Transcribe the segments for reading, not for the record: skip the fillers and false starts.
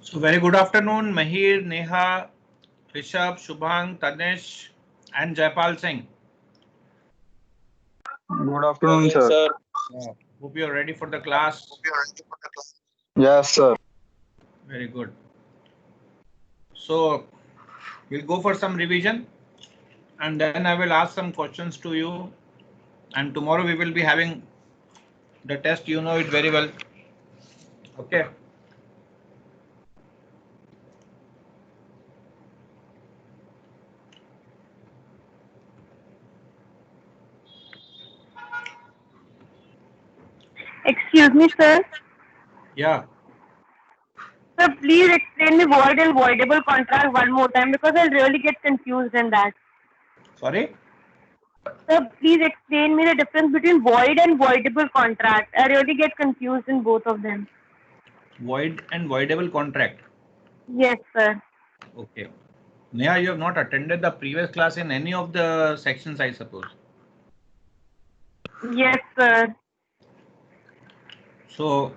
So very good afternoon, Mahir, Neha, Rishabh, Shubhang, Tanesh, and Jaipal Singh. Good Good afternoon, afternoon, sir. sir. Yeah. Hope you are ready for the class. Yes, sir. Very good. So we'll go for some revision, and then I will ask some questions to you. And tomorrow we will be having the test. You know it very well. Okay. Excuse me, sir. Yeah. Sir, please explain me void and voidable contract one more time because I really get confused in that. Sorry. Sir, please explain me the difference between void and voidable contract. I really get confused in both of them. Void and voidable contract. Yes, sir. Okay. Neha, you have not attended the previous class in any of the sections, I suppose. Yes, sir. So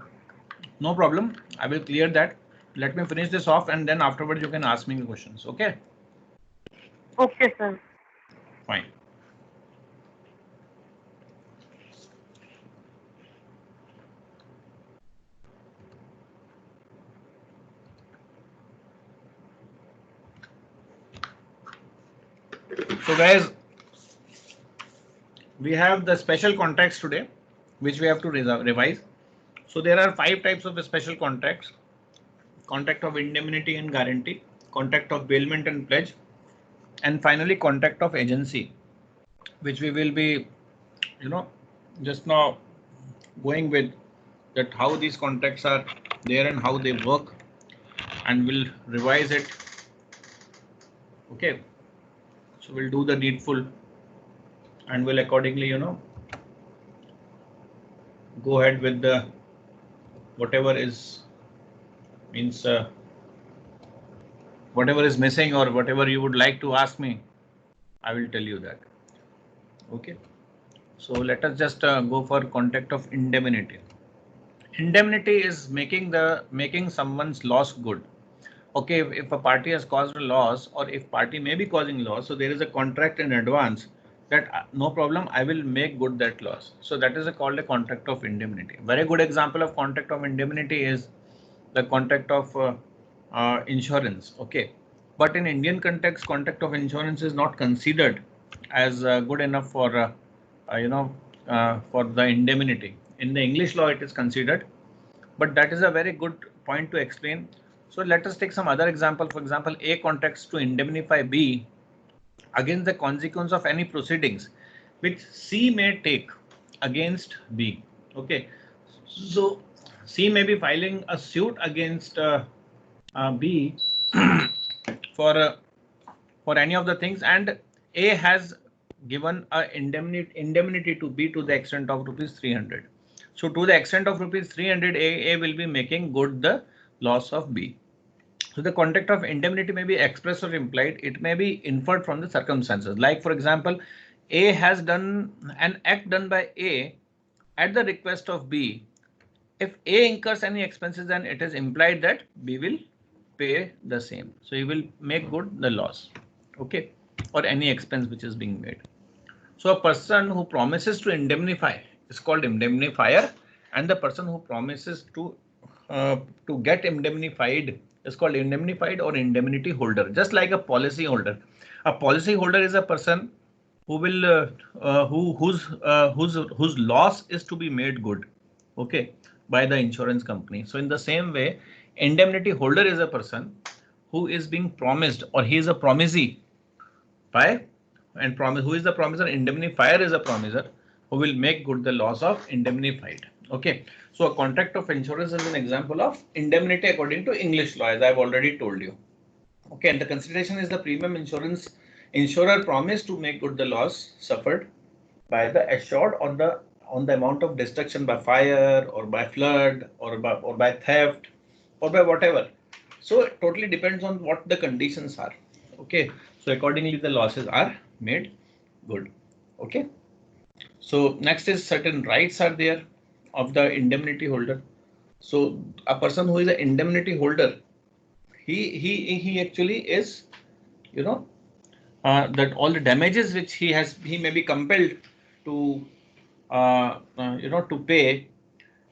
no problem. I will clear that. Let me finish this off, and then afterwards you can ask me questions. Okay. Okay, sir. Fine. So guys, we have the special contracts today, which we have to revise. So there are 5 types of special contracts: contract of indemnity and guarantee, contract of bailment and pledge, and finally contract of agency, which we will be, just now going with that how these contracts are there and how they work, and we'll revise it. Okay. So we'll do the needful and will accordingly, go ahead with the whatever is means whatever is missing or whatever you would like to ask me, I will tell you that. Okay. So let us just go for contract of indemnity. Indemnity is making someone's loss good. Okay, if a party has caused a loss or if party may be causing loss, so there is a contract in advance that no problem, I will make good that loss. So that is called a contract of indemnity. Very good example of contract of indemnity is the contract of insurance. Okay, but in Indian context, contract of insurance is not considered as good enough for for the indemnity. In the English law, it is considered, but that is a very good point to explain. So let us take some other example. For example, A contracts to indemnify B against the consequence of any proceedings which C may take against B. Okay, so C may be filing a suit against B for any of the things, and A has given a indemnity to B to the extent of rupees 300. So to the extent of rupees 300, A will be making good the loss of B. So the contract of indemnity may be express or implied. It may be inferred from the circumstances. Like for example, A has done an act done by A at the request of B. If A incurs any expenses, then it is implied that B will pay the same. So he will make good the loss. Okay, or any expense which is being made. So a person who promises to indemnify is called indemnifier, and the person who promises to get indemnified is called indemnified or indemnity holder. Just like a policy holder. A policy holder is a person who will whose loss is to be made good. Okay, by the insurance company. So in the same way, indemnity holder is a person who is being promised, or he is a promisee by, and promise, who is the promiser? Indemnifier is a promiser who will make good the loss of indemnified. Okay, so a contract of insurance is an example of indemnity according to English law, as I've already told you. Okay, and the consideration is the premium insurance insurer promised to make good the loss suffered by the assured on the amount of destruction by fire or by flood or by theft or by whatever. So it totally depends on what the conditions are. Okay, so accordingly the losses are made good. Okay, so next is certain rights are there of the indemnity holder. So a person who is an indemnity holder he actually is, you know, that all the damages which he may be compelled to you know, to pay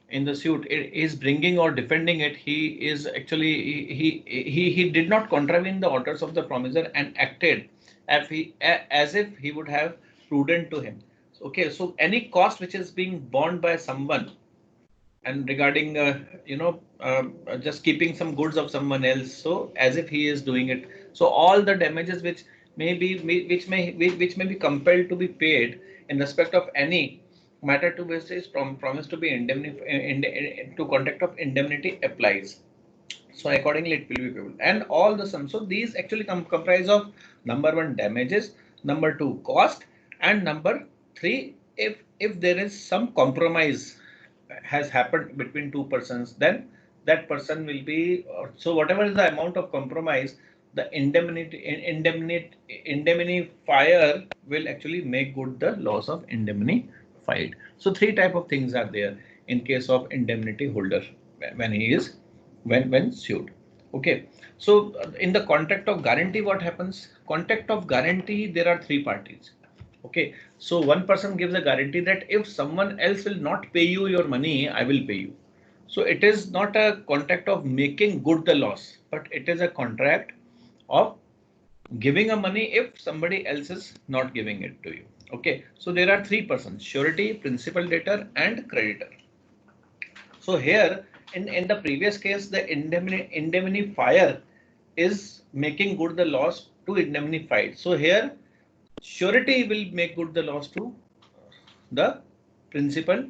in the suit is bringing or defending it. He is actually he did not contravene the orders of the promisor and acted as if he would have prudent to him. Okay, so any cost which is being borne by someone and regarding you know, just keeping some goods of someone else, so as if he is doing it, so all the damages which which may be compelled to be paid in respect of any matter to which is promised to be to contract of indemnity applies. So accordingly it will be payable and all the sums. So these actually comprise of number one, damages, number two, cost, and number three, if there is some compromise has happened between two persons, then that person will be, so whatever is the amount of compromise, the indemnifier will actually make good the loss of indemnified. So three type of things are there in case of indemnity holder when he is when sued. Okay, so in the contract of guarantee, what happens? Contract of guarantee, there are three parties. Okay, so one person gives a guarantee that if someone else will not pay you your money, I will pay you. So it is not a contract of making good the loss, but it is a contract of giving a money if somebody else is not giving it to you. Okay, so there are three persons: surety, principal debtor, and creditor. So here in the previous case, the indemnifier is making good the loss to indemnified. So here surety will make good the loss to the principal,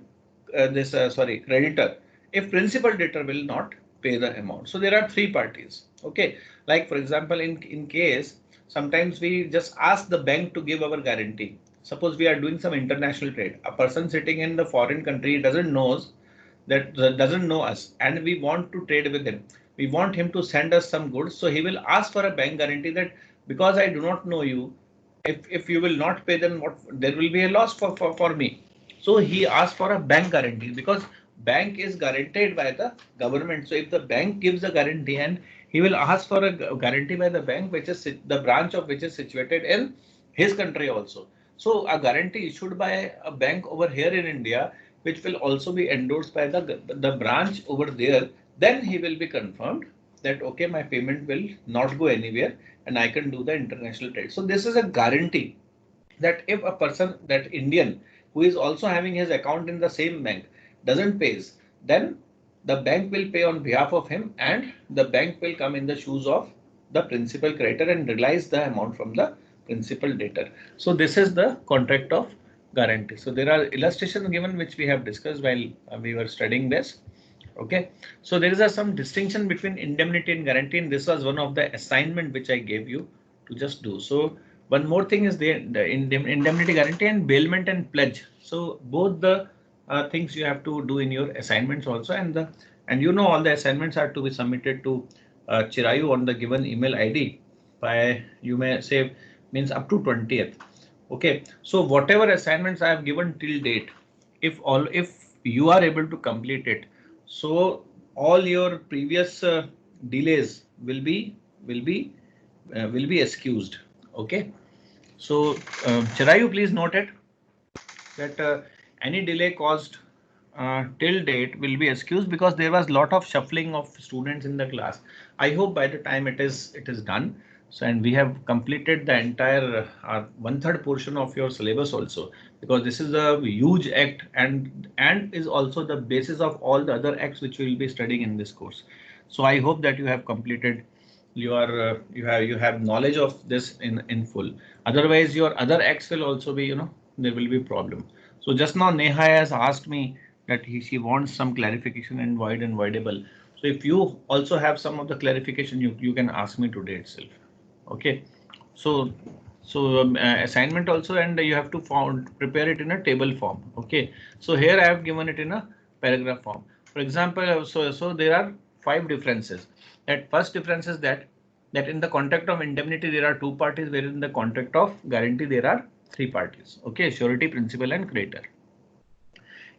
creditor, if principal debtor will not pay the amount. So there are three parties. Okay, like for example, in case sometimes we just ask the bank to give our guarantee. Suppose we are doing some international trade, a person sitting in the foreign country doesn't know us and we want to trade with him. We want him to send us some goods, so he will ask for a bank guarantee that because I do not know you, if you will not pay, then what, there will be a loss for me. So he asked for a bank guarantee because bank is guaranteed by the government. So if the bank gives a guarantee, and he will ask for a guarantee by the bank, which is the branch of which is situated in his country also. So a guarantee issued by a bank over here in India, which will also be endorsed by the branch over there, then he will be confirmed that okay, my payment will not go anywhere and I can do the international trade. So this is a guarantee that if a person, that Indian who is also having his account in the same bank, doesn't pay, then the bank will pay on behalf of him and the bank will come in the shoes of the principal creditor and realize the amount from the principal debtor. So this is the contract of guarantee. So there are illustrations given which we have discussed while we were studying this. Okay, so there is some distinction between indemnity and guarantee, and this was one of the assignment which I gave you to just do. So one more thing is the indemnity guarantee and bailment and pledge. So both the things you have to do in your assignments also, and you know all the assignments are to be submitted to Chirayu on the given email ID by, you may say, means up to 20th. Okay, so whatever assignments I have given till date, if you are able to complete it, so all your previous delays will be excused. Okay, so Chirayu, please note it that any delay caused till date will be excused because there was lot of shuffling of students in the class. I hope by the time it is done, so and we have completed the entire 1/3 portion of your syllabus also, because this is a huge act and is also the basis of all the other acts which we will be studying in this course. So I hope that you have completed you have knowledge of this in full. Otherwise your other acts will also be, there will be problem. So just now Neha has asked me that she wants some clarification in void and voidable. So if you also have some of the clarification, you can ask me today itself. Okay, so assignment also, and you have to prepare it in a table form. Okay, so here I have given it in a paragraph form. For example, so there are 5 differences. That first difference is that in the contract of indemnity there are 2 parties, whereas in the contract of guarantee there are 3 parties. Okay, surety, principal, and creditor.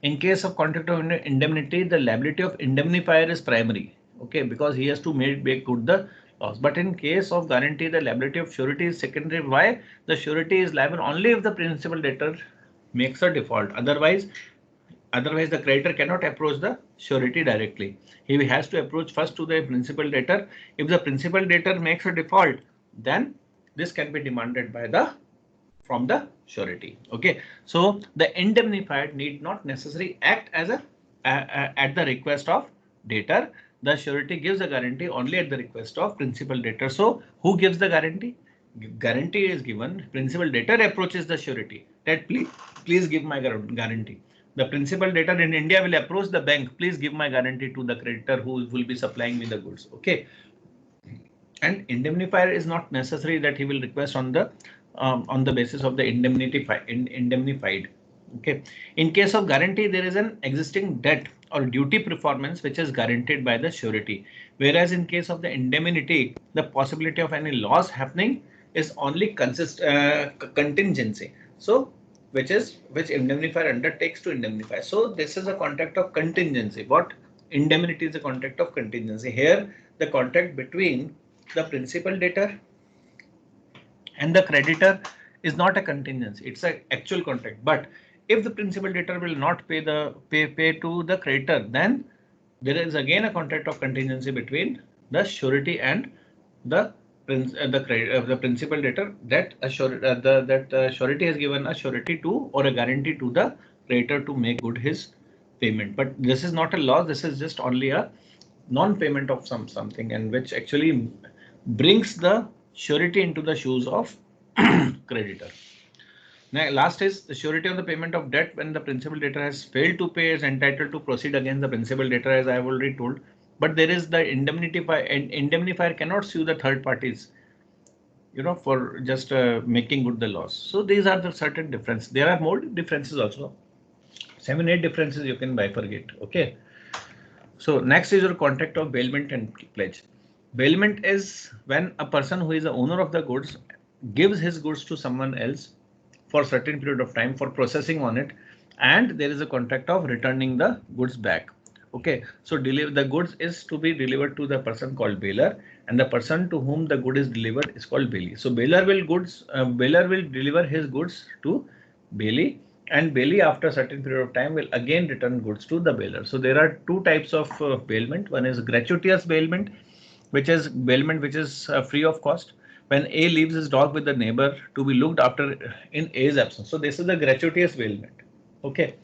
In case of contract of indemnity, the liability of indemnifier is primary. Okay, because he has to make good the loss. But in case of guarantee, the liability of surety is secondary. Why? The surety is liable only if the principal debtor makes a default. Otherwise the creditor cannot approach the surety directly. He has to approach first to the principal debtor. If the principal debtor makes a default, then this can be demanded by the from the surety. Okay, so the indemnified need not necessarily act as a at the request of debtor. The surety gives a guarantee only at the request of principal debtor. So who gives the guarantee? Guarantee is given. Principal debtor approaches the surety that please give my guarantee. The principal debtor in India will approach the bank. Please give my guarantee to the creditor who will be supplying me the goods. Okay, and indemnifier is not necessary that he will request on the basis of the indemnified. Okay, in case of guarantee, there is an existing debt or duty performance which is guaranteed by the surety, whereas in case of the indemnity, the possibility of any loss happening is only contingency. So which indemnifier undertakes to indemnify. So this is a contract of contingency. What indemnity is a contract of contingency. Here the contract between the principal debtor and the creditor is not a contingency, it's an actual contract. But if the principal debtor will not pay to the creditor, then there is again a contract of contingency between the surety and the principal debtor that surety has given a surety to or a guarantee to the creditor to make good his payment. But this is not a loss, this is just only a non-payment of something, and which actually brings the surety into the shoes of creditor. Now, last is the surety on the payment of debt. When the principal debtor has failed to pay, is entitled to proceed against the principal debtor, as I have already told. But there is the indemnifier cannot sue the third parties, for just making good the loss. So these are the certain differences. There are more differences also. 7-8 differences you can bifurcate. Okay. So next is your contract of bailment and pledge. Bailment is when a person who is the owner of the goods gives his goods to someone else for a certain period of time for processing on it, and there is a contract of returning the goods back. Okay, so the goods is to be delivered to the person called bailer, and the person to whom the good is delivered is called bailee. So bailer will deliver his goods to bailee, and bailee after a certain period of time will again return goods to the bailer. So there are two types of bailment. One is gratuitous bailment, which is free of cost. When A leaves his dog with the neighbor to be looked after in A's absence. So this is the gratuitous bailment. Okay.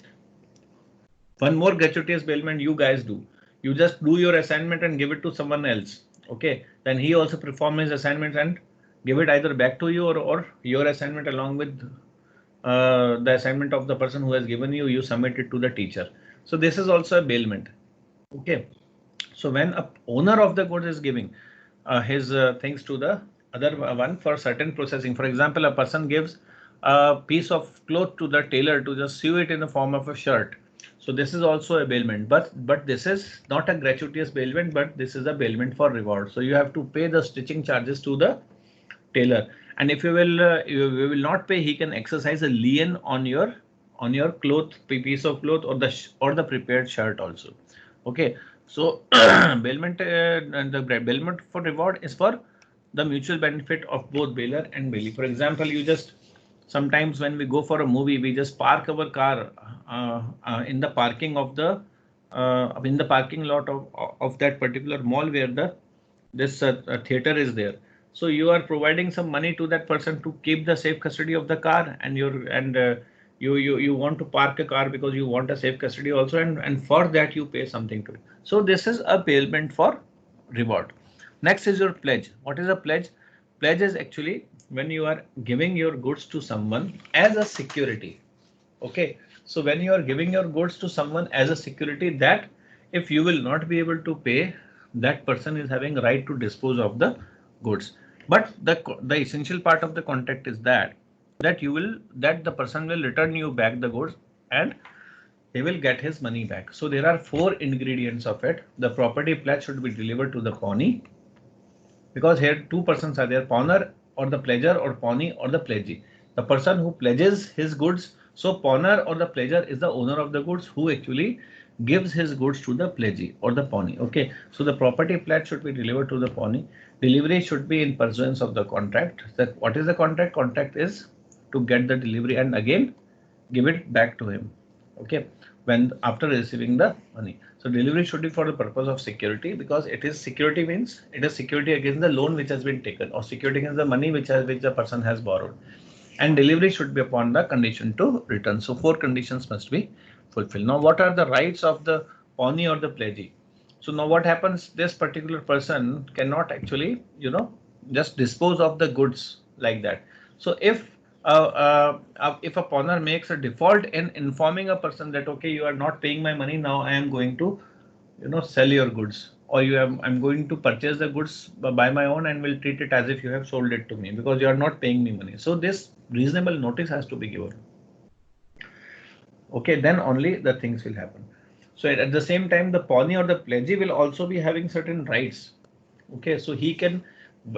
One more gratuitous bailment you guys do. You just do your assignment and give it to someone else. Okay. Then he also perform his assignment and give it either back to you or your assignment along with the assignment of the person who has given you, you submit it to the teacher. So this is also a bailment. Okay. So when a owner of the goods is giving his things to the other one for certain processing, for example, a person gives a piece of cloth to the tailor to just sew it in the form of a shirt. So this is also a bailment, but this is not a gratuitous bailment, but this is a bailment for reward. So you have to pay the stitching charges to the tailor, and if you will not pay, he can exercise a lien on your cloth, piece of cloth, or the prepared shirt also. Okay, so bailment and the bailment for reward is for the mutual benefit of both bailer and bailee. For example, sometimes when we go for a movie, we just park our car in the parking of the in the parking lot of that particular mall where this theater is there. So you are providing some money to that person to keep the safe custody of the car, and you want to park a car because you want a safe custody also, and for that you pay something to it. So this is a payment for reward. Next is your pledge. What is a pledge? Pledge is actually when you are giving your goods to someone as a security. Okay, so when you are giving your goods to someone as a security, that if you will not be able to pay, that person is having right to dispose of the goods. But the essential part of the contract is that the person will return you back the goods and he will get his money back. So there are 4 ingredients of it. The property pledge should be delivered to the pawnee, because here 2 persons are there, pawner or the pledger, or pawnee or the pledgee. The person who pledges his goods, so pawner or the pledger is the owner of the goods who actually gives his goods to the pledgee or the pawnee. Okay, so the property pledge should be delivered to the pawnee. Delivery should be in pursuance of the contract. That what is the contract? Contract is to get the delivery and again give it back to him. Okay, when after receiving the money. So delivery should be for the purpose of security, because it is security, means it is security against the loan which has been taken or security against the money which the person has borrowed. And delivery should be upon the condition to return. So 4 conditions must be fulfilled. Now what are the rights of the pawnee or the pledgee? So now what happens, this particular person cannot actually, just dispose of the goods like that. So if a pawner makes a default in informing a person that, okay, you are not paying my money, now I am going to, sell your goods, or I'm going to purchase the goods by my own and will treat it as if you have sold it to me because you are not paying me money. So this reasonable notice has to be given. Okay, then only the things will happen. So at the same time, the pawnee or the pledgee will also be having certain rights. Okay, so he can,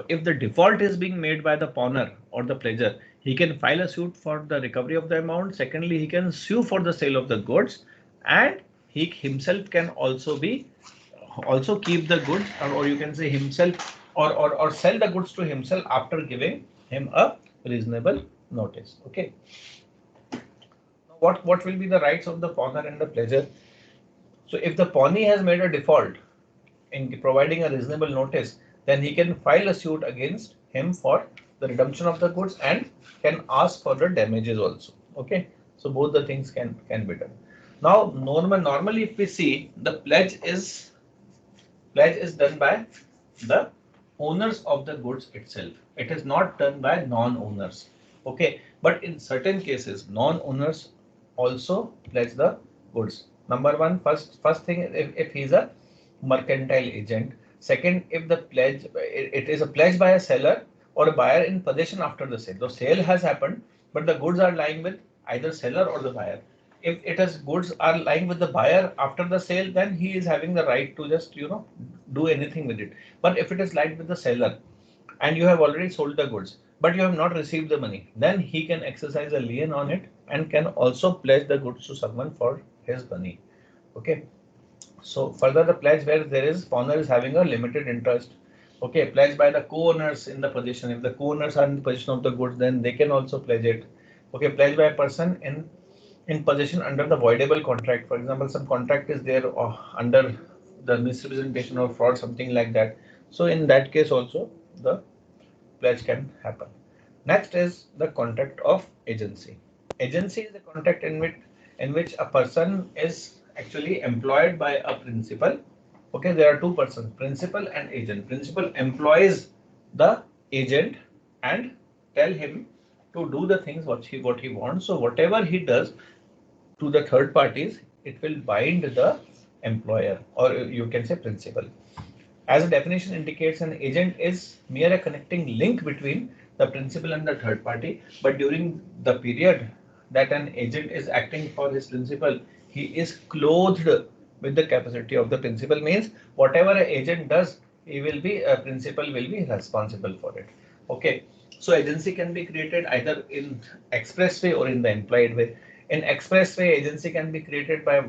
if the default is being made by the pawner or the pledger, he can file a suit for the recovery of the amount. Secondly, he can sue for the sale of the goods, and he himself can also keep the goods, or you can say himself, or sell the goods to himself after giving him a reasonable notice. Okay. What will be the rights of the pawner and the pledger? So if the pawnee has made a default in providing a reasonable notice, then he can file a suit against him for the redemption of the goods and can ask for the damages also. Okay, so both the things can be done. Now normally if we see, the pledge is done by the owners of the goods itself. It is not done by non-owners. Okay, but in certain cases non-owners also pledge the goods. Number one, first thing, if he's a mercantile agent. Second, if the pledge, it is a pledge by a seller or a buyer in possession after the sale. The sale has happened, but the goods are lying with either seller or the buyer. If it is goods are lying with the buyer after the sale, then he is having the right to just, do anything with it. But if it is lying with the seller and you have already sold the goods, but you have not received the money, then he can exercise a lien on it and can also pledge the goods to someone for his money. Okay. So further, the pledge where there is pawner is having a limited interest. Okay, pledge by the co-owners in the possession. If the co-owners are in the possession of the goods, then they can also pledge it. Okay, pledge by a person in possession under the voidable contract. For example, some contract is there under the misrepresentation or fraud, something like that. So in that case also the pledge can happen. Next is the contract of agency. Agency is a contract in which a person is actually employed by a principal. Okay, there are two persons, principal and agent. Principal employs the agent and tell him to do the things what he wants. So whatever he does to the third parties, it will bind the employer, or you can say principal. As the definition indicates, an agent is mere a connecting link between the principal and the third party. But during the period that an agent is acting for his principal, he is clothed with the capacity of the principal. Means whatever an agent does, principal will be responsible for it. Okay. So agency can be created either in express way or in the implied way. In express way, agency can be created by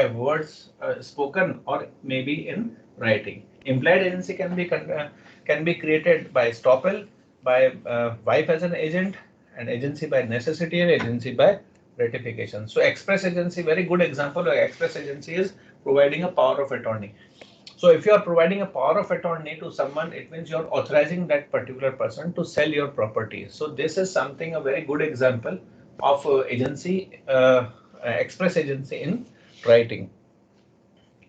words spoken or maybe in writing. Implied agency can be created by estoppel, by wife as an agent, and agency by necessity, and agency by ratification. So express agency, very good example of express agency is providing a power of attorney. So if you are providing a power of attorney to someone, it means you are authorizing that particular person to sell your property. So this is something, a very good example of agency, express agency in writing.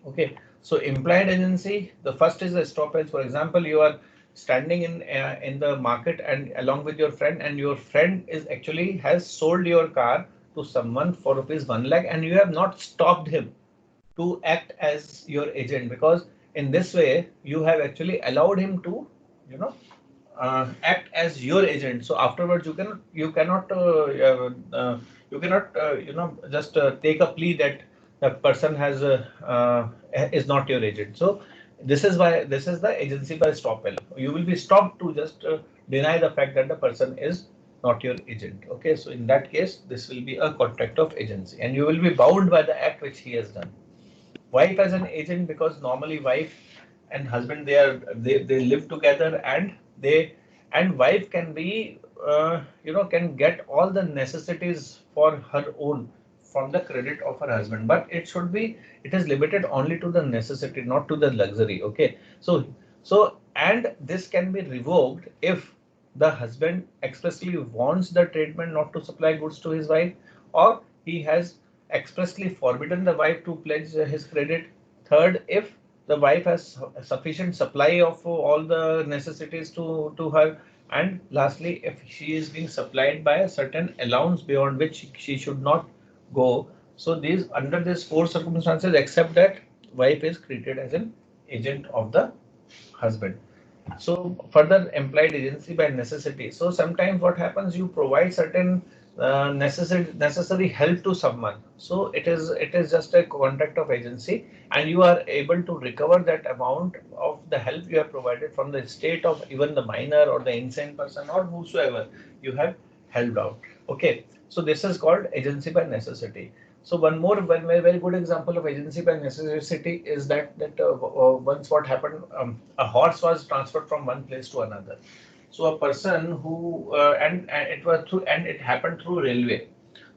Okay, so implied agency, the first is the stoppage. For example, you are standing in the market and along with your friend, and your friend is actually has sold your car to someone for ₹1 lakh, and you have not stopped him to act as your agent, because in this way you have actually allowed him to, act as your agent. So afterwards you cannot just take a plea that the person is not your agent. So this is the agency by estoppel. You will be stopped to just deny the fact that the person is not your agent. Okay, so in that case, this will be a contract of agency, and you will be bound by the act which he has done. Wife as an agent, because normally wife and husband they live together, and wife can be can get all the necessities for her own from the credit of her husband, but it is limited only to the necessity, not to the luxury. Okay, so and this can be revoked if the husband expressly wants the tradesman not to supply goods to his wife, or he has expressly forbidden the wife to pledge his credit. Third, if the wife has sufficient supply of all the necessities to her. And lastly, if she is being supplied by a certain allowance beyond which she should not go. So these, under these four circumstances, except that wife is treated as an agent of the husband. So further, implied agency by necessity. So sometimes what happens, you provide certain necessary help to someone. So it is just a contract of agency, and you are able to recover that amount of the help you have provided from the estate of even the minor or the insane person or whosoever you have helped out. Okay, so this is called agency by necessity. So one very good example of agency by necessity is that once what happened, a horse was transferred from one place to another. So a person who and it was through, and it happened through railway.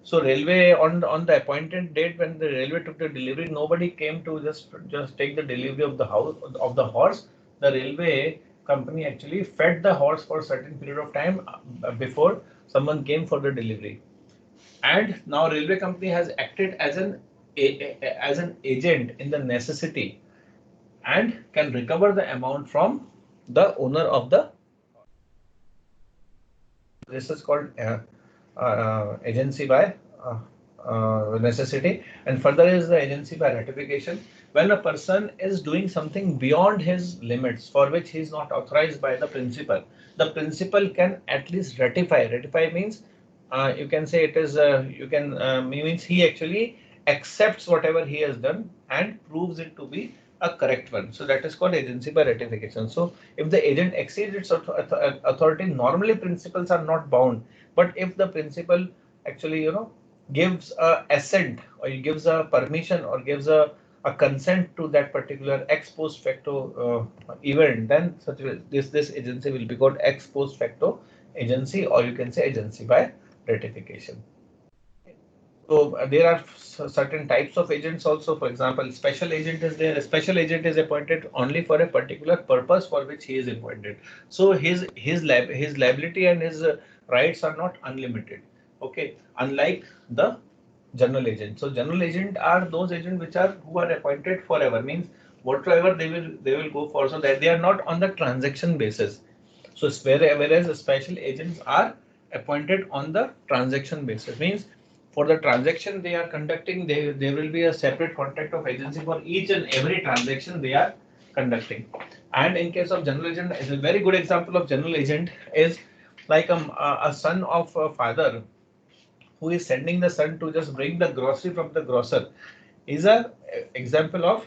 So railway, on the appointed date when the railway took the delivery, nobody came to just take the delivery of the horse. The railway company actually fed the horse for a certain period of time before someone came for the delivery. And now railway company has acted as an agent in the necessity, and can recover the amount from the owner of the. This is called agency by necessity. And further is the agency by ratification. When a person is doing something beyond his limits for which he is not authorized by the principal can at least ratify. Ratify means you can say it is means he actually accepts whatever he has done and proves it to be a correct one. So that is called agency by ratification. So if the agent exceeds its authority, normally principals are not bound. But if the principal actually gives a assent, or he gives a permission, or gives a consent to that particular ex post facto event, then this agency will be called ex post facto agency, or you can say agency by ratification. So there are certain types of agents also. For example, special agent is there. A special agent is appointed only for a particular purpose for which he is appointed. So his liability and his rights are not unlimited. Okay, unlike the general agent. So general agent are those agents who are appointed forever. Means whatever they will go for. So that they are not on the transaction basis. So whereas the special agents are appointed on the transaction basis. Means for the transaction they are conducting, there will be a separate contract of agency for each and every transaction they are conducting. And in case of general agent, is a very good example of general agent is like a son of a father who is sending the son to just bring the grocery from the grocer, is a example of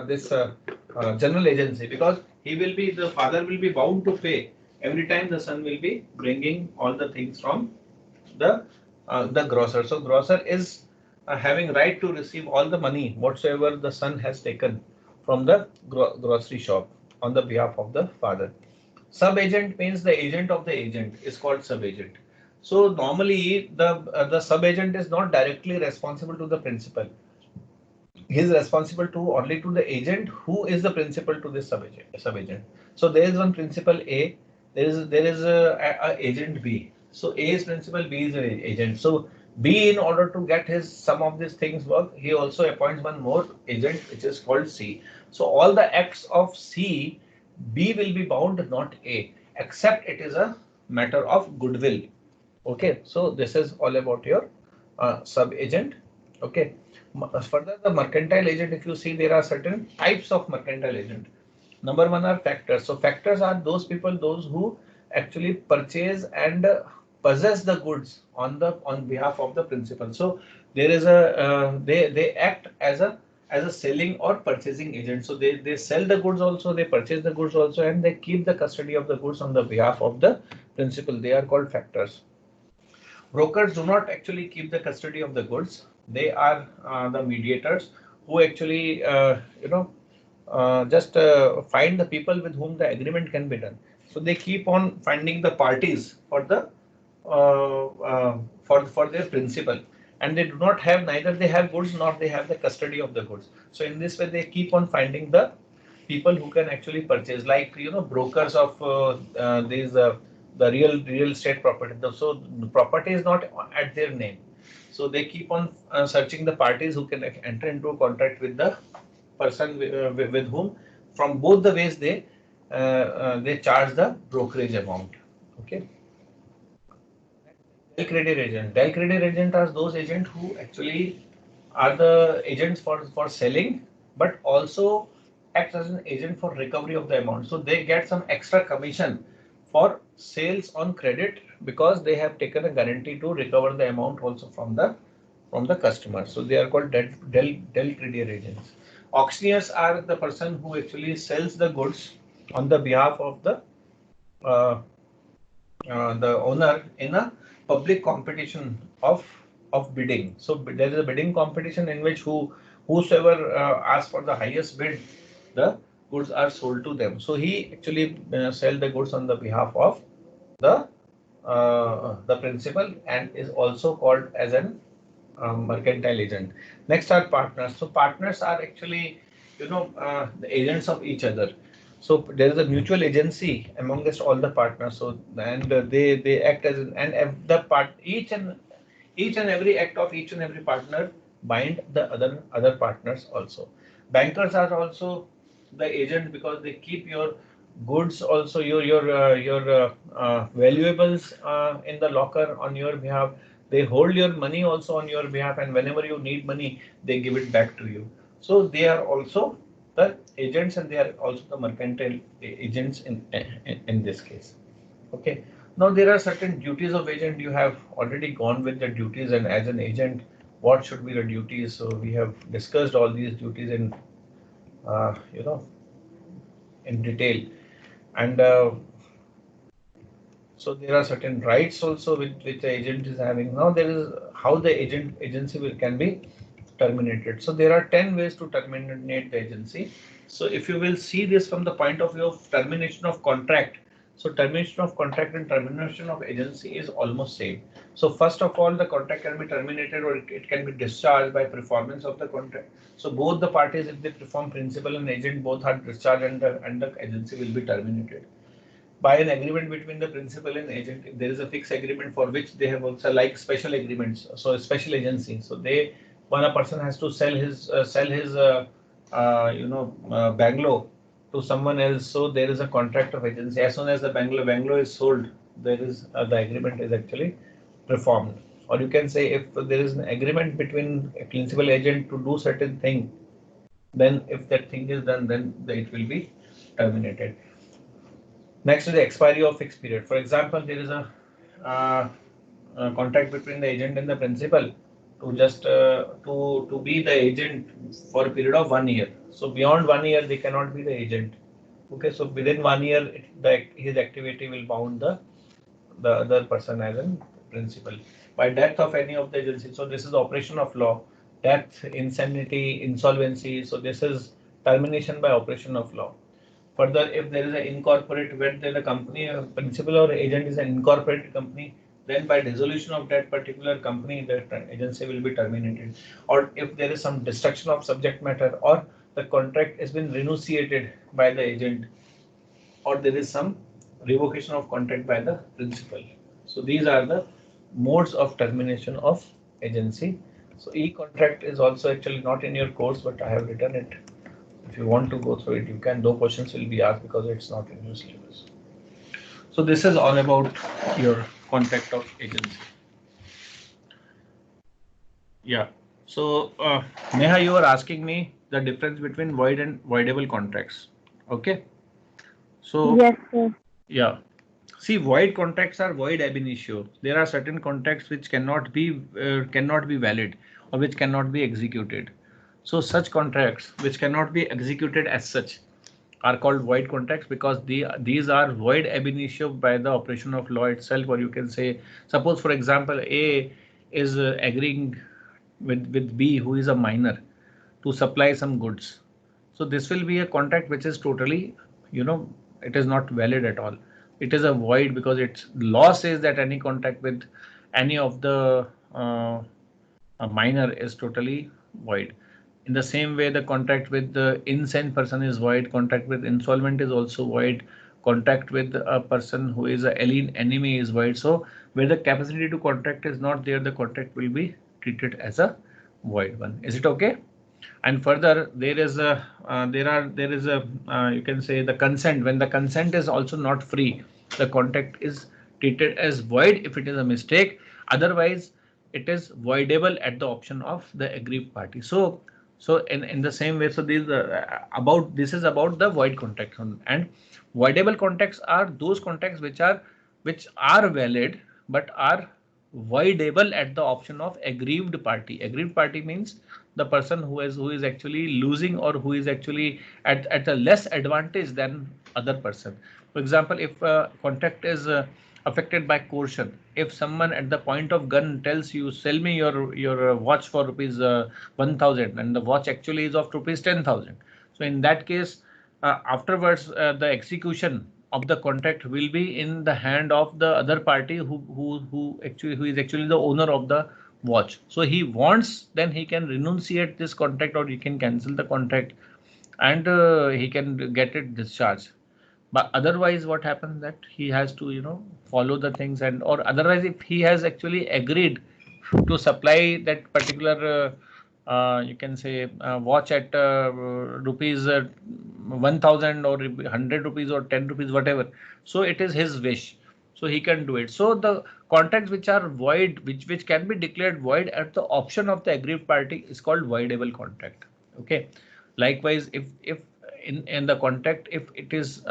this general agency, because the father will be bound to pay every time the son will be bringing all the things from the grocer. So grocer is having right to receive all the money whatsoever the son has taken from the grocery shop on the behalf of the father. Sub-agent means the agent of the agent is called sub-agent. So normally the sub-agent is not directly responsible to the principal. He is responsible only to the agent who is the principal to this sub-agent. So there is one principal A, there is a agent B. So A is principal, B is an agent. So B, in order to get some of these things work, he also appoints one more agent, which is called C. So all the acts of C, B will be bound, not A, except it is a matter of goodwill. Okay, so this is all about your sub-agent. Okay. Further, the mercantile agent, if you see, there are certain types of mercantile agent. Number one are factors. So factors are those who actually purchase and possess the goods on behalf of the principal. So there is they act as a selling or purchasing agent. So they sell the goods also, they purchase the goods also, and they keep the custody of the goods on the behalf of the principal, they are called factors. Brokers do not actually keep the custody of the goods. They are the mediators who actually, just find the people with whom the agreement can be done. So they keep on finding the parties for the for their principal, and they do not have, neither they have goods nor they have the custody of the goods. So in this way, they keep on finding the people who can actually purchase, like brokers of these the real estate property. So the property is not at their name. So they keep on searching the parties who can enter into a contract with the person with whom, from both the ways they charge the brokerage amount. Okay. Del credit agent. Del credit agent are those agents who actually are the agents for selling, but also act as an agent for recovery of the amount. So they get some extra commission for sales on credit because they have taken a guarantee to recover the amount also from the customer. So they are called del credit agents. Auctioneers are the person who actually sells the goods on the behalf of uh, the owner in a public competition of bidding. So there is a bidding competition in which whosoever asks for the highest bid, the goods are sold to them. So he actually sell the goods on the behalf of the principal, and is also called as an mercantile agent. Next are partners. So partners are actually the agents of each other. So there is a mutual agency amongst all the partners. So and they act as and the part each and every act of each and every partner bind the other partners also. Bankers are also the agent because they keep your goods, also your valuables in the locker on your behalf. They hold your money also on your behalf, and whenever you need money, they give it back to you. So they are also the agents, and they are also the mercantile agents in this case. Okay. Now there are certain duties of agent. You have already gone with the duties, and as an agent, what should be the duties? So we have discussed all these duties uh, you know in detail, and so there are certain rights also which the agent is having. Now there is how the agency can be terminated. So there are 10 ways to terminate the agency. So if you will see this from the point of view of termination of contract, so termination of contract and termination of agency is almost same. So first of all, the contract can be terminated, or it can be discharged by performance of the contract. So both the parties, if they perform, principal and agent, both are discharged, and the agency will be terminated by an agreement between the principal and agent. If there is a fixed agreement for which they have also, like special agreements, so a special agency. So when a person has to sell his bungalow to someone else, so there is a contract of agency. As soon as the bungalow is sold, there is the agreement is actually performed. Or you can say, if there is an agreement between a principal agent to do certain thing, then if that thing is done, then it will be terminated. Next is the expiry of fixed period. For example, there is a contract between the agent and the principal to just to be the agent for a period of 1 year. So beyond 1 year, they cannot be the agent. Okay, so within 1 year, his activity will bound the other person as a principal. By death of any of the agency, so this is operation of law. Death, insanity, insolvency. So this is termination by operation of law. Further, if there is an incorporate, when the company principal or agent is an incorporated company, then by dissolution of that particular company, the agency will be terminated. Or if there is some destruction of subject matter, or the contract has been renunciated by the agent, or there is some revocation of contract by the principal. So these are the modes of termination of agency. So e-contract is also actually not in your course, but I have written it. If you want to go through it, you can, though questions will be asked because it's not in your syllabus. So this is all about your contract of agency. Yeah. So Neha, you are asking me the difference between void and voidable contracts. Okay. So Yes, sir. yeah. See, void contracts are void ab initio. There are certain contracts which cannot be valid, or which cannot be executed. So such contracts which cannot be executed as such are called void contracts because these are void ab initio by the operation of law itself, or you can say, suppose for example, A is agreeing with B, who is a minor, to supply some goods. So this will be a contract which is totally, it is not valid at all. It is a void because its law says that any contract with any of the a minor is totally void. In the same way, the contract with the insane person is void. Contract with insolvent is also void. Contract with a person who is a alien enemy is void. So where the capacity to contract is not there, the contract will be treated as a void one. Is it okay? And further, there is a you can say the consent. When the consent is also not free, the contract is treated as void if it is a mistake. Otherwise, it is voidable at the option of the aggrieved party. So in the same way, so this is about the void contracts, and voidable contracts are those contracts which are valid but are voidable at the option of aggrieved party. Aggrieved party means the person who is actually losing, or who is actually at a less advantage than other person. For example, if a contract is affected by coercion, if someone at the point of gun tells you, sell me your watch for rupees 1000, and the watch actually is of rupees 10,000, so in that case, afterwards the execution of the contract will be in the hand of the other party who is actually the owner of the watch. So he wants, then he can renunciate this contract, or he can cancel the contract, and he can get it discharged. But otherwise, what happens that he has to follow the things, and or otherwise, if he has actually agreed to supply that particular you can say watch at rupees 1000 or 100 rupees or 10 rupees, whatever, so it is his wish, so he can do it. So the contracts which are void, which can be declared void at the option of the aggrieved party, is called voidable contract. Okay. Likewise, if in the contract, if it is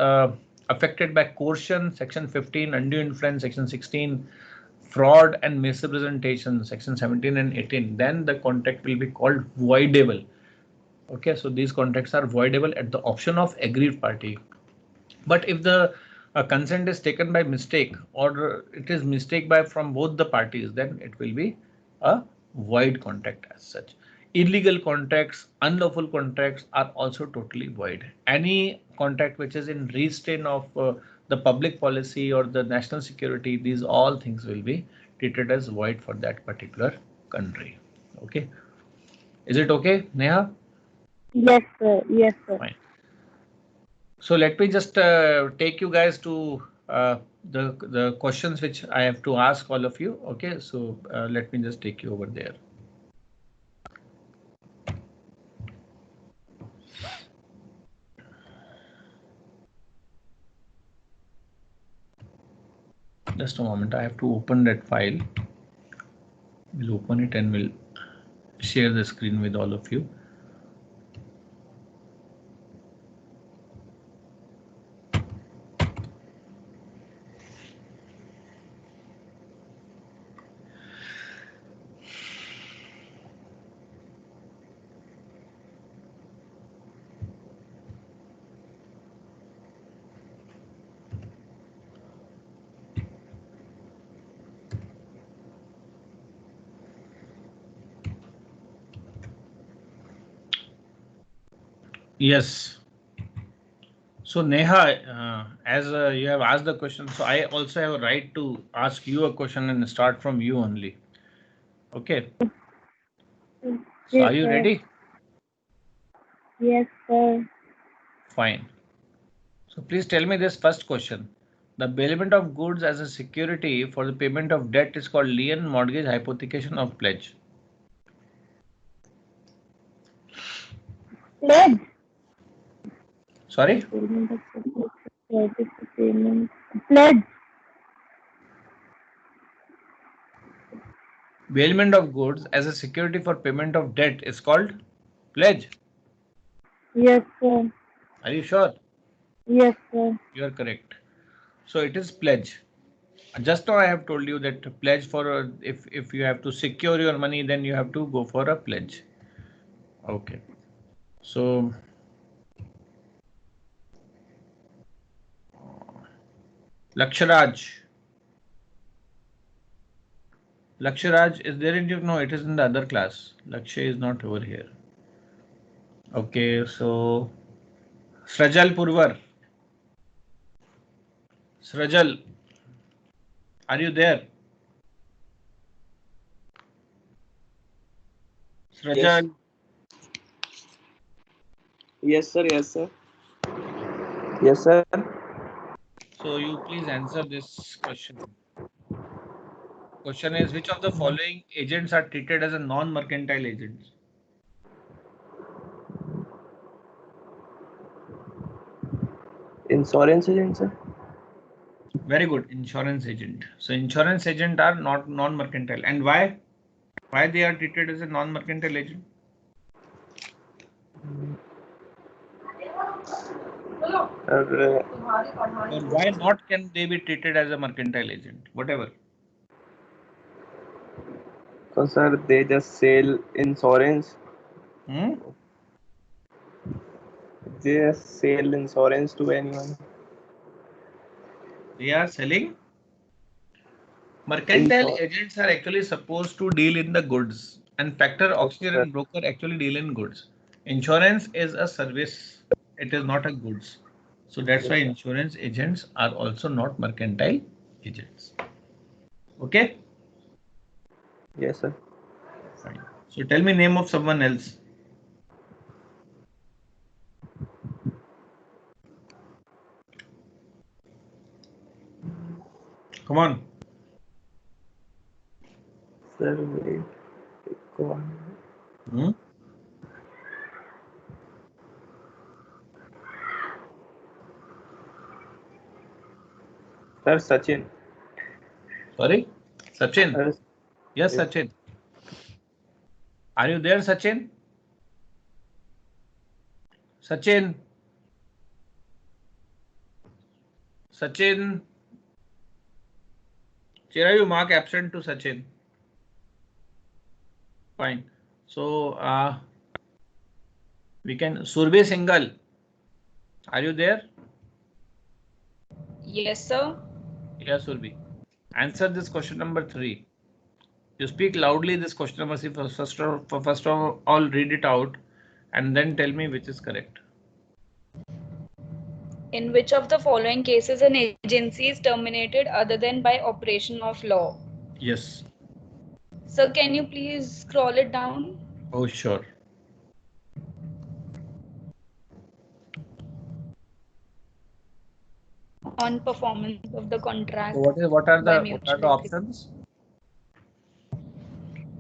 affected by coercion, section 15, undue influence, section 16, fraud and misrepresentation, section 17 and 18, then the contract will be called voidable. Okay, so these contracts are voidable at the option of aggrieved party. But if the consent is taken by mistake, or it is mistake by from both the parties, then it will be a void contract as such. Illegal contracts, unlawful contracts are also totally void. Any contract which is in restraint of the public policy or the national security, these all things will be treated as void for that particular country. Okay. Is it okay, Neha? Yes, sir. Yes, sir. Fine. So let me just take you guys to the questions which I have to ask all of you. Okay, so let me just take you over there. Just a moment, I have to open that file. We'll open it and we'll share the screen with all of you. Yes. So Neha, as you have asked the question, so I also have a right to ask you a question and start from you only. Okay. So Yes, are you sir. ready? Yes, sir. Fine. So please tell me this first question. The bailment of goods as a security for the payment of debt is called lien, mortgage, hypothecation, or pledge. Pledge. Sorry? Pledge. Bailment of goods as a security for payment of debt is called pledge. Yes, sir. Are you sure? Yes, sir. You are correct. So it is pledge. Just now I have told you that pledge for if you have to secure your money, then you have to go for a pledge. Okay. So Laksharaj. Laksharaj is there in your? No, it is in the other class. Lakshay is not over here. Okay, so Srajal Purvar. Srajal, are you there? Srajal. Yes, sir. Yes, sir. Yes, sir. So you please answer this question. Question is, which of the following agents are treated as a non-mercantile agents? Insurance agent, sir. Very good, insurance agent. So insurance agent are not non-mercantile. And why? Why they are treated as a non-mercantile agent? Or, Or why not can they be treated as a mercantile agent? Whatever. so, sir, they just sell insurance. Hmm? They just sell insurance to anyone. They are selling. Mercantile Insur- agents are actually supposed to deal in the goods, and factor, auctioneer, sir. and broker actually deal in goods. Insurance is a service, it is not a goods. So that's why insurance agents are also not mercantile agents. Okay? Yes, sir. Fine. So tell me name of someone else. Come on. Sir, wait. Go on. Hmm? Sir, Sachin. Sorry? Sachin. Sir, Yes, yes. Sachin. Are you there, Sachin? Sachin. Sachin. Chirayu, mark absent to Sachin. Fine. So we can Surbhi Singhal. Are you there? Yes, sir. Yes, Surbhi. Answer this question number 3. You speak loudly this question number 3. First of all, read it out and then tell me which is correct. In which of the following cases an agency is terminated other than by operation of law? Yes. Sir, can you please scroll it down? Oh, sure. On performance of the contract. So what are by the mutual agreement. options?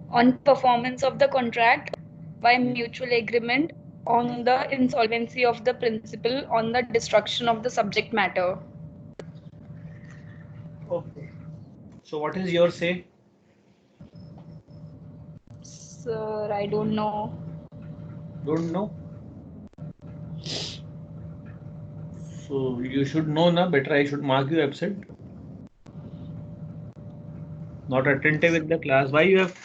On performance of the contract by mutual agreement, on the insolvency of the principal, on the destruction of the subject matter. Okay. So what is your say? Sir, I don't know. Don't know. So you should know, na. Better I should mark you absent. Not attentive in the class. Why you have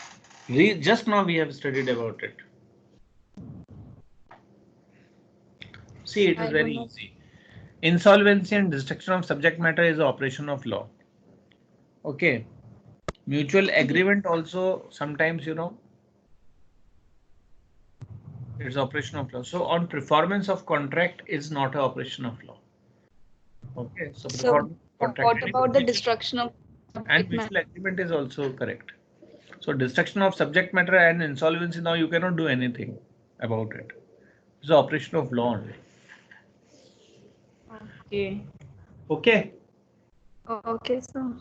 just now we have studied about it. See, it is I very don't know. easy. Insolvency and destruction of subject matter is the operation of law. Okay. Mutual agreement also sometimes, it's operation of law. So on performance of contract is not an operation of law. Okay. So So, performance of contract what about the destruction of and subject matter? mutual agreement is also correct. So destruction of subject matter and insolvency, now you cannot do anything about it. It's the operation of law only. Okay. Okay. Okay, sir.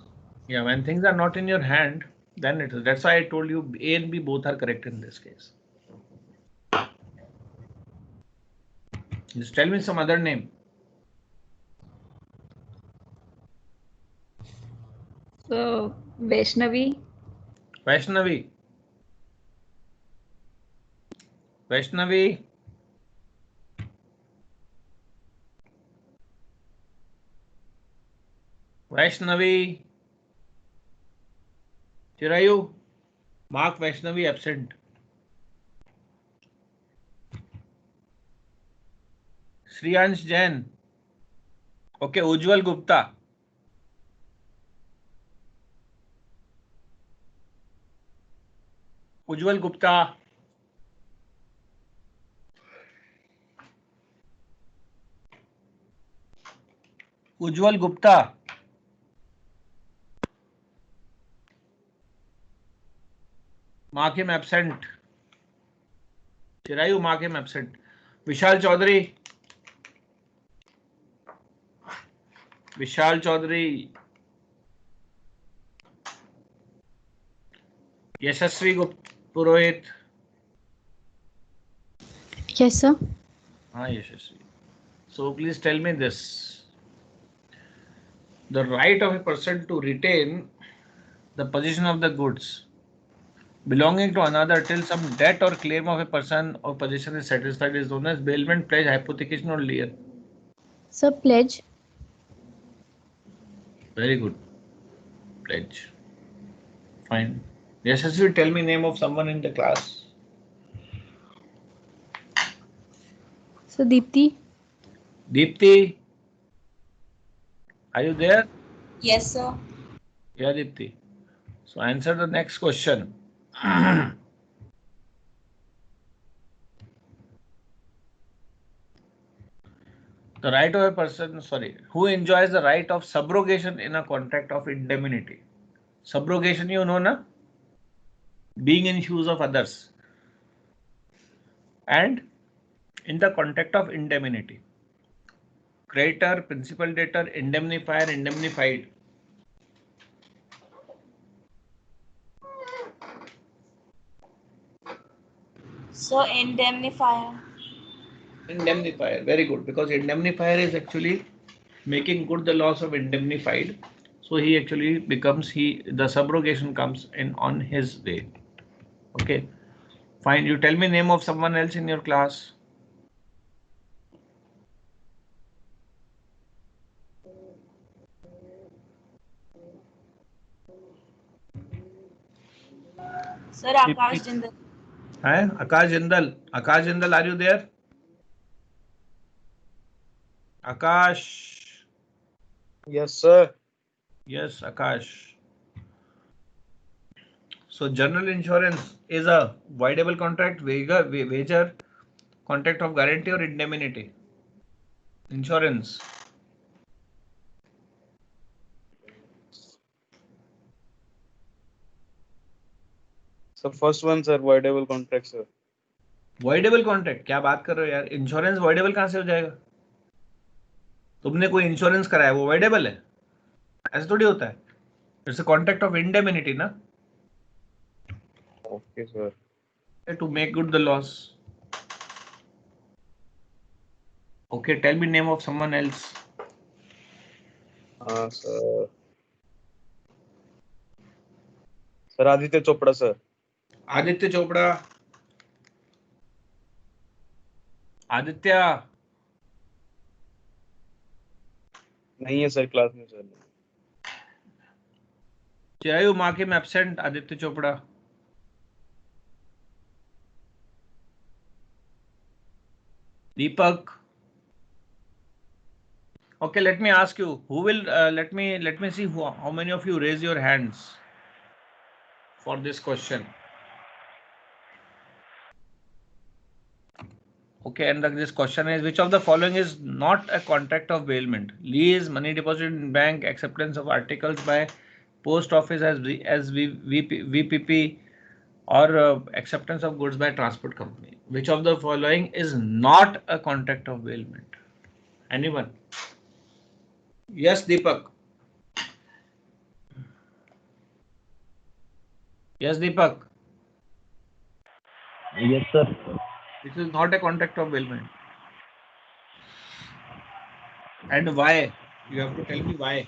Yeah, when things are not in your hand, then it is. That's why I told you A and B both are correct in this case. Just tell me some other name. So, Vaishnavi. Vaishnavi. Vaishnavi. Vaishnavi. Chirayu. Mark Vaishnavi absent. Shriyansh Jain. Okay, Ujjwal Gupta. Ujjwal Gupta. Ujjwal Gupta. Mark him absent. Chirayu, mark him absent. Vishal Chaudhary. Vishal Chaudhary. Yashasvi Purohit. Yes, sir. Yashasvi. So please tell me this. The right of a person to retain the possession of the goods belonging to another till some debt or claim of a person or possession is satisfied is known as bailment, pledge, hypothecation or lien. Sir, pledge. Very good. Pledge. Fine. Yashasvi, tell me name of someone in the class. So, Deepti. Deepti. Are you there? Yes, sir. Yeah, Deepti. So answer the next question. The right of a person, who enjoys the right of subrogation in a contract of indemnity. Subrogation, you know, na? Being in shoes of others. And in the contract of indemnity. Creditor, principal debtor, indemnifier, indemnified. So indemnifier. Indemnifier, very good, because indemnifier is actually making good the loss of indemnified. So he actually becomes the subrogation comes in on his way. Okay, fine. You tell me name of someone else in your class. Sir, Akash Jindal. Hi, Akash Jindal. Akash Jindal, are you there? Akash. Yes, sir. Yes, Akash. So general insurance is a voidable contract, wager, contract of guarantee or indemnity. Insurance. So first one, sir, voidable contract, sir. Voidable contract क्या बात कर रहे हो यार? Insurance voidable कहां से हो जाएगा? तुमने कोई इंश्योरेंस कराया वो वॉइडेबल है? ऐसा थोड़ी होता है. It's a contract of indemnity ना. Okay, sir. To make good the loss. Okay, tell me name of someone else. Sir. Sir, Aditya Chopra, sir. Aditya Chopra. Aditya. नहीं है सर क्लास में sir. Chirayu mark him absent. Aditya Chopra. Deepak. Okay, let me ask you. Who will let me see how many of you raise your hands for this question. Okay, and this question is, which of the following is not a contract of bailment? Lease, money deposited in bank, acceptance of articles by post office as VPP, or acceptance of goods by transport company. Which of the following is not a contract of bailment? Anyone? Yes, Deepak. Yes, Deepak. Yes, sir. This is not a contract of bailment. And why? You have to tell me why.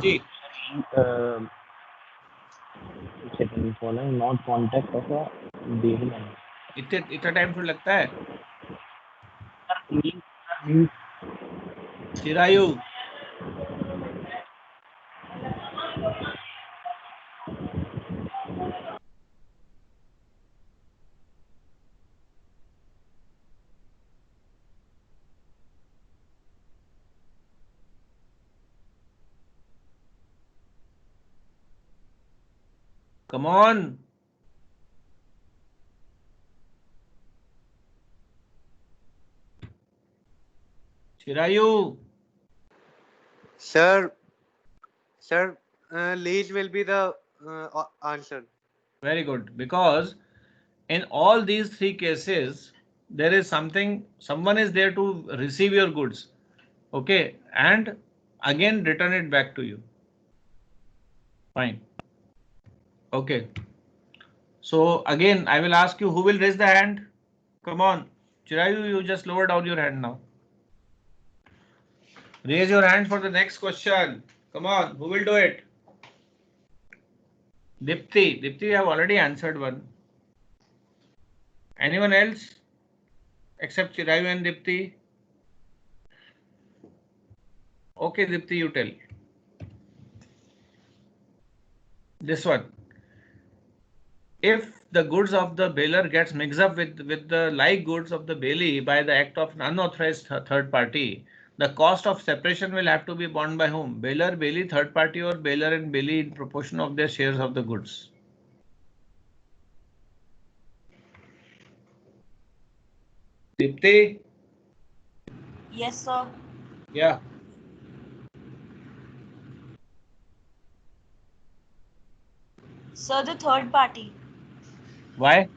Ji. Second following not contact of a bailment. इतना time फिर लगता है? Chirayu. Come on. Chirayu. Sir, lease will be the answer. Very good. Because in all these three cases, there is someone is there to receive your goods. Okay. And again return it back to you. Fine. Okay. So again, I will ask you who will raise the hand. Come on. Chirayu, you just lower down your hand now. Raise your hand for the next question. Come on, who will do it? Dipti. Dipti, you have already answered one. Anyone else? Except Chirayu and Dipti? Okay, Dipti, you tell. This one. If the goods of the bailor gets mixed up with the like goods of the bailee by the act of an unauthorized third party, the cost of separation will have to be borne by whom? Bailor, bailee, third party, or bailor and bailee in proportion of their shares of the goods? Dipti? Yes, sir. Yeah. Sir, the third party. Why?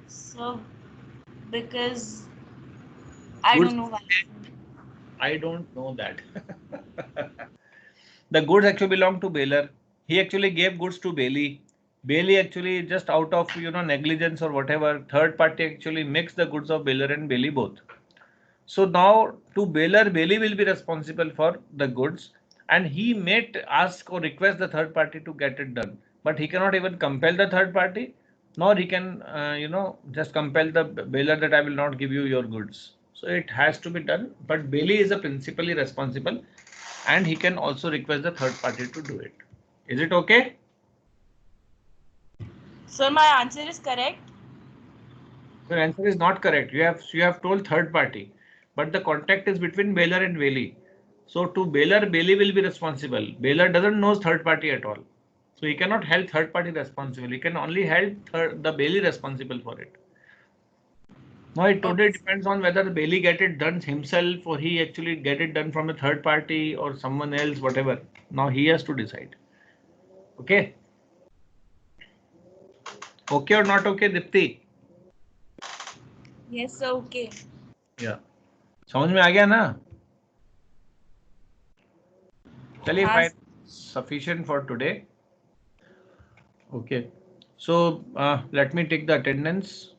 So, because I Goods. don't know why. I don't know that. The goods actually belong to bailor. He actually gave goods to bailee. Bailee actually just out of negligence or whatever, third party actually mixed the goods of bailor and bailee both. So now to bailor, bailee will be responsible for the goods, and he may ask or request the third party to get it done. But he cannot even compel the third party, nor he can just compel the bailor that I will not give you your goods. So it has to be done. But bailee is a principally responsible, and he can also request the third party to do it. Is it okay? Sir, my answer is correct. Your answer is not correct. You have told third party, but the contact is between bailor and bailee. So to bailor, bailee will be responsible. Bailor doesn't know third party at all, so he cannot help third party responsible. He can only help the bailee responsible for it. Now it totally depends on whether the bailee get it done himself or he actually get it done from a third party or someone else, whatever. Now he has to decide. Okay. Okay or not okay, Dipti? Yes, sir. Okay. Yeah. समझ में आ गया ना? चलिए हाँ, fine. Sufficient for today. Okay. So let me take the attendance.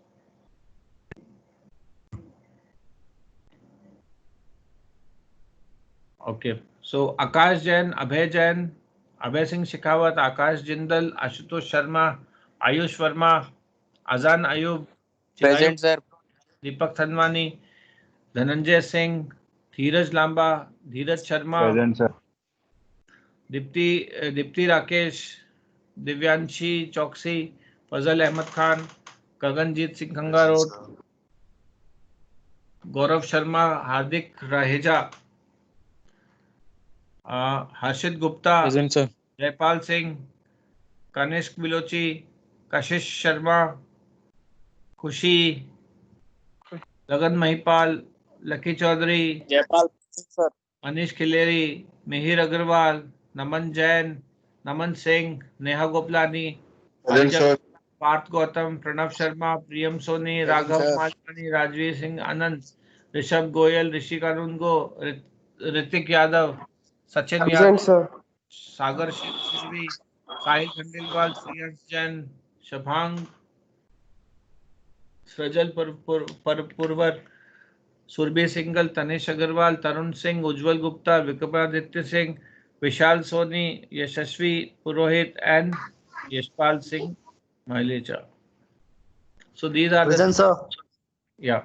Okay. So Akash Jain, Abhay Singh Shekhawat, Akash Jindal, Ashutosh Sharma, Ayush Verma, Azan Ayub, Present, sir. Deepak Thanwani, Dhananjay Singh, Dheeraj Lamba, Dheeraj Sharma, Present, sir. Dipti Rakesh, Divyanshi Choksi, Fazal Ahmad Khan, Gaganjit Singh Khangarot, Gaurav Sharma, Hardik Raheja, Harshit Gupta, Present, sir. Jaypal Singh, Kanishk Bilochi, Kashish Sharma, Khushi, Gagan Mahipal, Lucky Chaudhary, Jaypal, sir. Manish Khileri, Mihir Agarwal, Naman Jain, Naman Singh, Neha Goplani, Parth Gautam, Pranav Sharma, Priyam Soni, Raghav Malpani, Rajveer Singh Anand, Rishabh Goyal, Rishi Kanungo, Ritik Yadav, Sachin Yadav, Sagar Shilvi, Sahil Khandelwal, Shriyans Jain, Shabhang, Srajal Purvar, Surbhi Singhal, Tanish Agarwal, Tarun Singh, Ujjwal Gupta, Vikramaditya Singh, Vishal Soni, Yashasvi Purohit, and Yashpal Singh Mailecha. So these are Present, sir. yeah.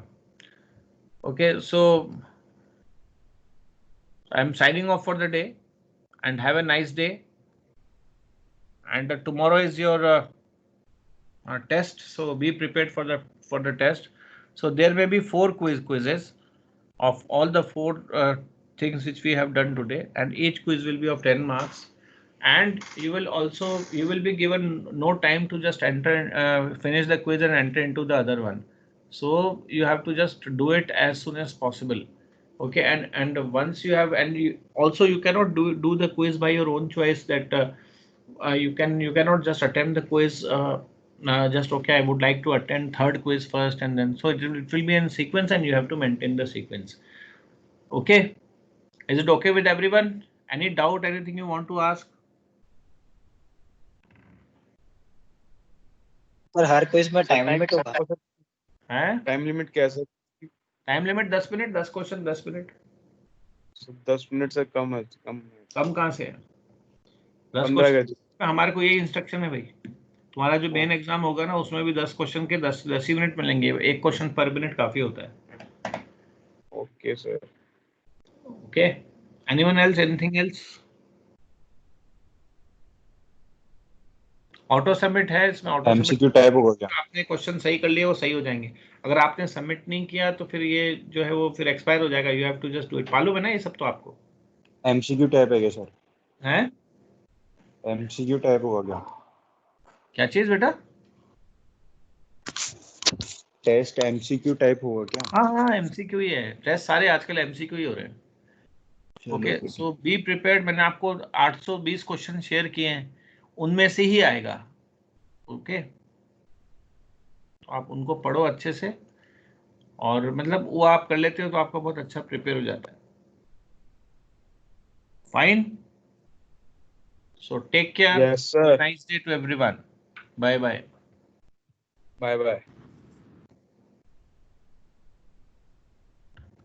Okay, so I'm signing off for the day, and have a nice day. And tomorrow is your test, so be prepared for the test. So there may be 4 quizzes of all the 4 things which we have done today, and each quiz will be of 10 marks. and you will be given no time to just enter, finish the quiz and enter into the other one. So you have to just do it as soon as possible. Okay, and once you have, and you cannot do the quiz by your own choice, that you cannot just attempt the quiz, just okay, I would like to attend third quiz first, and then so it will be in sequence, and you have to maintain the sequence. Okay, is it okay with everyone? Any doubt, anything you want to ask? पर हर quiz में time limit होगा? है time limit क्या है sir? Time limit 10 minute, 10 question 10 minute. 10 minute से कम है, कम कहाँ से है? 10 15 हमारे को ये इंस्ट्रक्शन है भाई। तुम्हारा जो मेन एग्जाम होगा ना, उसमें भी 10 क्वेश्चन के 10 ही मिनट मिलेंगे। एक क्वेश्चन पर मिनट काफी होता है। Okay sir. Okay, anyone else, anything else? Auto submit है इसमें, ऑटो एमसीक्यू टाइप हो गया। आपने क्वेश्चन सही कर लिए वो सही हो जाएंगे। अगर आपने सबमिट नहीं किया तो फिर ये जो है वो फिर एक्सपायर हो जाएगा। You have to just do it. मालूम है ना ये सब तो आपको? एमसीक्यू टाइप है क्या सर? हैं? एमसीक्यू टाइप हो गया। क्या चीज बेटा? टेस्ट एमसीक्यू टाइप होगा क्या? हाँ एमसीक्यू ही है। टेस्ट सारे आजकल एमसीक्यू ही हो रहे हैं। Okay, so be prepared. मैंने आपको 820 क्वेश्चन शेयर किए हैं, उनमें से ही आएगा। ओके, तो आप उनको पढ़ो अच्छे से, और मतलब वो आप कर लेते हो तो आपका बहुत अच्छा प्रिपेयर हो जाता है। Fine, so take care. Yes sir. Nice day to everyone. Bye bye. Bye bye.